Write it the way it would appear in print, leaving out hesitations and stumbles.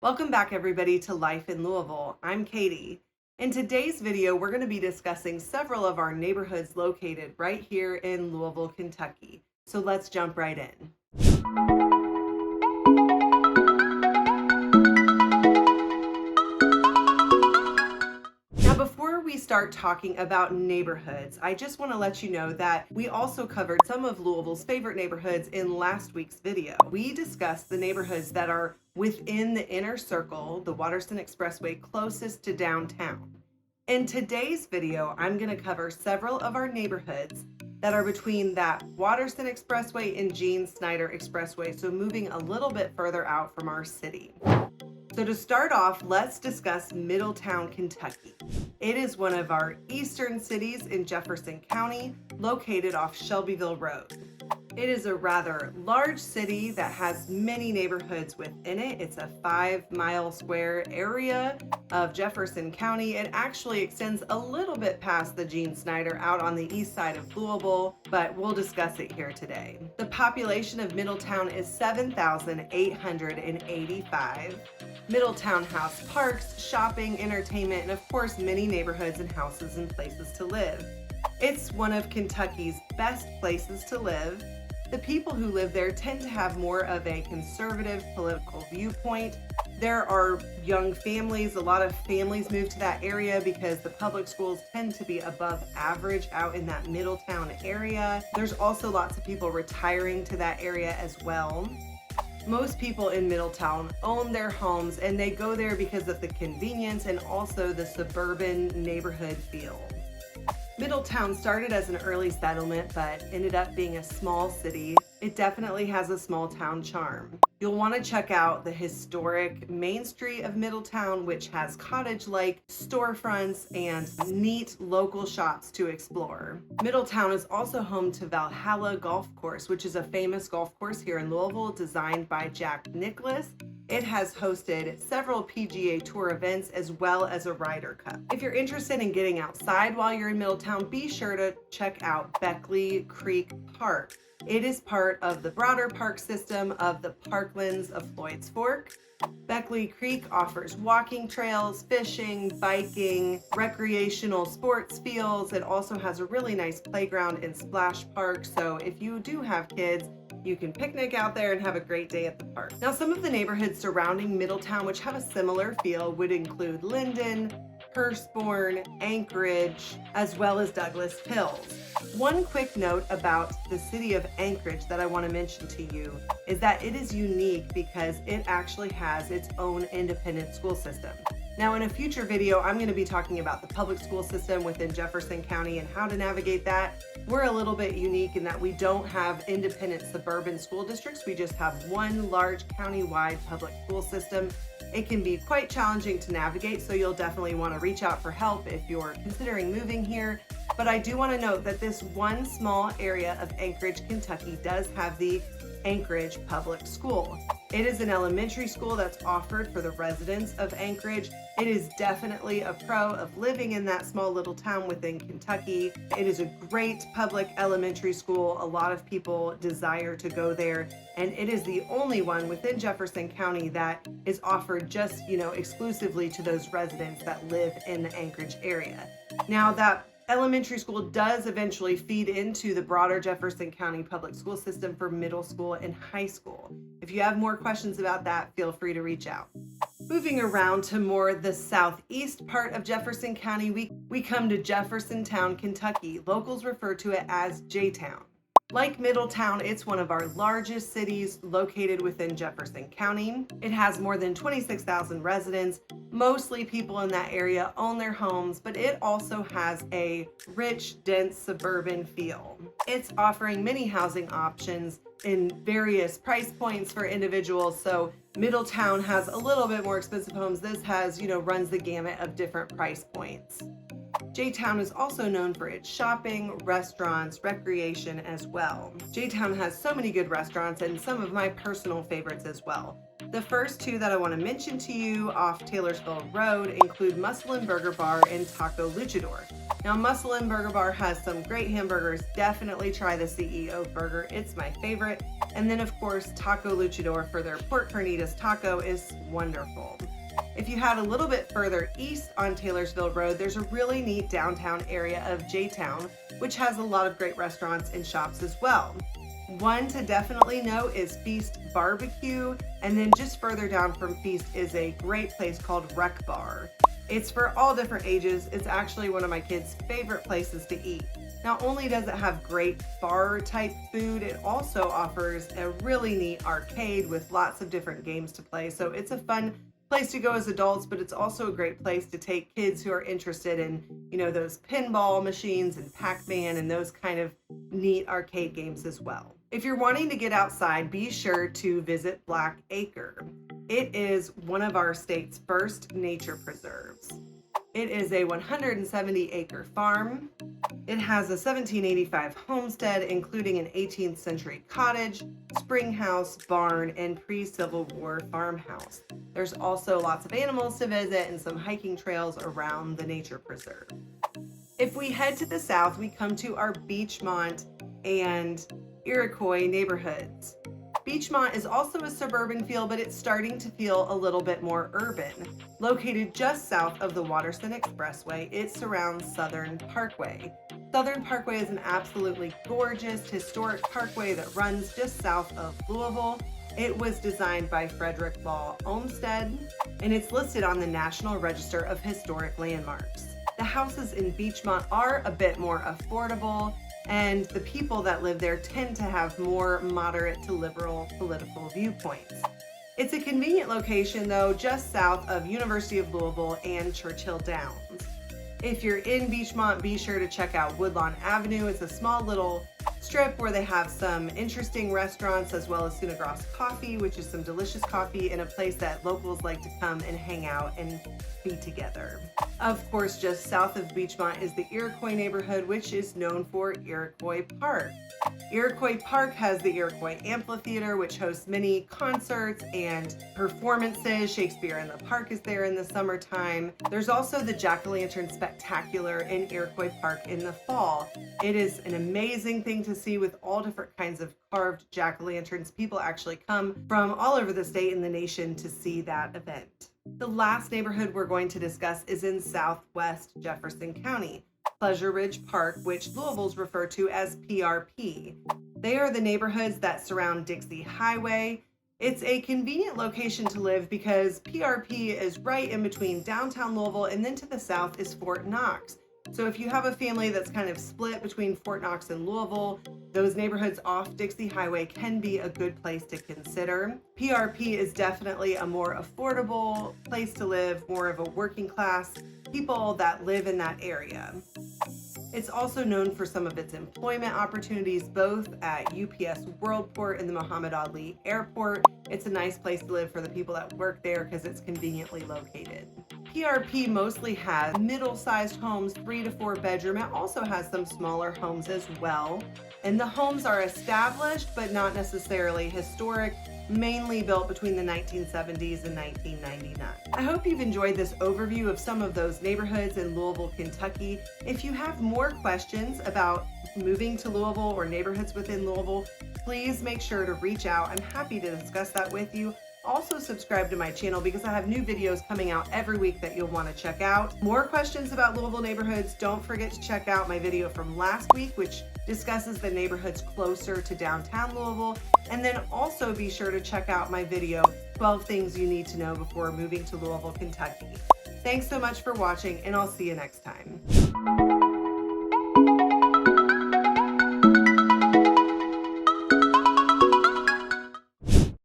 Welcome back everybody to Life in Louisville. I'm Katie. In today's video, we're going to be discussing several of our neighborhoods located right here in Louisville, Kentucky. So let's jump right in. Now, before we start talking about neighborhoods, I just want to let you know that we also covered some of Louisville's favorite neighborhoods in last week's video. We discussed the neighborhoods that are within the inner circle, the Watterson Expressway closest to downtown. In today's video, I'm going to cover several of our neighborhoods that are between that Watterson Expressway and Snyder Expressway, so moving a little bit further out from our city. So to start off, let's discuss Middletown, Kentucky. It is one of our eastern cities in Jefferson County, located off Shelbyville Road. It is a rather large city that has many neighborhoods within it. It's a 5-mile square area of Jefferson County. It actually extends a little bit past the Gene Snyder out on the east side of Louisville, but we'll discuss it here today. The population of Middletown is 7,885. Middletown has parks, shopping, entertainment, and of course many neighborhoods and houses and places to live. It's one of Kentucky's best places to live. The people who live there tend to have more of a conservative political viewpoint. There are young families. A lot of families move to that area because the public schools tend to be above average out in that Middletown area. There's also lots of people retiring to that area as well. Most people in Middletown own their homes and they go there because of the convenience and also the suburban neighborhood feel. Middletown started as an early settlement but ended up being a small city. It definitely has a small town charm. You'll want to check out the historic Main Street of Middletown, which has cottage-like storefronts and neat local shops to explore. Middletown is also home to Valhalla Golf Course, which is a famous golf course here in Louisville designed by Jack Nicklaus. It has hosted several PGA Tour events as well as a Ryder Cup. If you're interested in getting outside while you're in Middletown, be sure to check out Beckley Creek Park. It is part of the broader park system of the Parklands of Floyd's Fork. Beckley Creek offers walking trails, fishing, biking, recreational sports fields. It also has a really nice playground and splash park. So if you do have kids, you can picnic out there and have a great day at the park. Now, some of the neighborhoods surrounding Middletown, which have a similar feel, would include Linden, Hurstbourne, Anchorage, as well as Douglas Hills. One quick note about the city of Anchorage that I want to mention to you is that it is unique because it actually has its own independent school system. Now, in a future video, I'm going to be talking about the public school system within Jefferson County and how to navigate that. We're a little bit unique in that we don't have independent suburban school districts. We just have one large county-wide public school system. It can be quite challenging to navigate, so you'll definitely want to reach out for help if you're considering moving here. But I do want to note that this one small area of Anchorage, Kentucky does have the Anchorage Public School. It is an elementary school that's offered for the residents of Anchorage. It is definitely a pro of living in that small little town within Kentucky. It is a great public elementary school. A lot of people desire to go there, and it is the only one within Jefferson County that is offered just, exclusively to those residents that live in the Anchorage area. Now, that elementary school does eventually feed into the broader Jefferson County public school system for middle school and high school. If you have more questions about that, feel free to reach out. Moving around to more the southeast part of Jefferson County, we come to Jeffersontown, Kentucky. Locals refer to it as J-Town. Like Middletown, it's one of our largest cities located within Jefferson County. It has more than 26,000 residents. Mostly people in that area own their homes, but it also has a rich, dense suburban feel. It's offering many housing options in various price points for individuals. So Middletown has a little bit more expensive homes. This has, runs the gamut of different price points. J-Town is also known for its shopping, restaurants, recreation as well. J-Town has so many good restaurants and some of my personal favorites as well. The first two that I want to mention to you off Taylorsville Road include Muscle and Burger Bar and Taco Luchador. Now, Muscle and Burger Bar has some great hamburgers. Definitely try the CEO burger. It's my favorite. And then, of course, Taco Luchador for their pork carnitas taco is wonderful. If you head a little bit further east on Taylorsville Road, there's a really neat downtown area of J-Town, which has a lot of great restaurants and shops as well. One to definitely know is Feast Barbecue, and then just further down from Feast is a great place called Rec Bar. It's for all different ages. It's actually one of my kids' favorite places to eat. Not only does it have great bar type food, it also offers a really neat arcade with lots of different games to play. So it's a fun place to go as adults, but it's also a great place to take kids who are interested in, those pinball machines and Pac-Man and those kind of neat arcade games as well. If you're wanting to get outside, be sure to visit Black Acre. It is one of our state's first nature preserves. It is a 170-acre farm. It has a 1785 homestead, including an 18th century cottage, spring house, barn, and pre-Civil War farmhouse. There's also lots of animals to visit and some hiking trails around the nature preserve. If we head to the south, we come to our Beechmont and Iroquois neighborhoods. Beechmont is also a suburban feel, but it's starting to feel a little bit more urban. Located just south of the Watterson Expressway, it surrounds Southern Parkway. Southern Parkway is an absolutely gorgeous historic parkway that runs just south of Louisville. It was designed by Frederick Law Olmsted, and it's listed on the National Register of Historic Landmarks. The houses in Beechmont are a bit more affordable, and the people that live there tend to have more moderate to liberal political viewpoints. It's a convenient location, though, just south of University of Louisville and Churchill Downs. If you're in Beechmont, be sure to check out Woodlawn Avenue. It's a small little strip where they have some interesting restaurants, as well as Sunagras Coffee, which is some delicious coffee, and a place that locals like to come and hang out and be together. Of course, just south of Beechmont is the Iroquois neighborhood, which is known for Iroquois Park. Iroquois Park has the Iroquois Amphitheater, which hosts many concerts and performances. Shakespeare in the Park is there in the summertime. There's also the Jack-o'-lantern Spectacular in Iroquois Park in the fall. It is an amazing thing to see with all different kinds of carved jack-o'-lanterns. People actually come from all over the state and the nation to see that event. The last neighborhood we're going to discuss is in southwest Jefferson County, Pleasure Ridge Park, which Louisville's refer to as PRP. They are the neighborhoods that surround Dixie Highway. It's a convenient location to live because PRP is right in between downtown Louisville, and then to the south is Fort Knox. So if you have a family that's kind of split between Fort Knox and Louisville, those neighborhoods off Dixie Highway can be a good place to consider. PRP is definitely a more affordable place to live, more of a working class people that live in that area. It's also known for some of its employment opportunities, both at UPS Worldport and the Muhammad Ali Airport. It's a nice place to live for the people that work there because it's conveniently located. PRP mostly has middle-sized homes, 3 to 4 bedroom. It also has some smaller homes as well. And the homes are established, but not necessarily historic, mainly built between the 1970s and 1999. I hope you've enjoyed this overview of some of those neighborhoods in Louisville, Kentucky. If you have more questions about moving to Louisville or neighborhoods within Louisville, please make sure to reach out. I'm happy to discuss that with you. Also subscribe to my channel because I have new videos coming out every week that you'll want to check out. More questions about Louisville neighborhoods, don't forget to check out my video from last week, which discusses the neighborhoods closer to downtown Louisville. And then also be sure to check out my video, 12 Things You Need to Know Before Moving to Louisville, Kentucky. Thanks so much for watching, and I'll see you next time.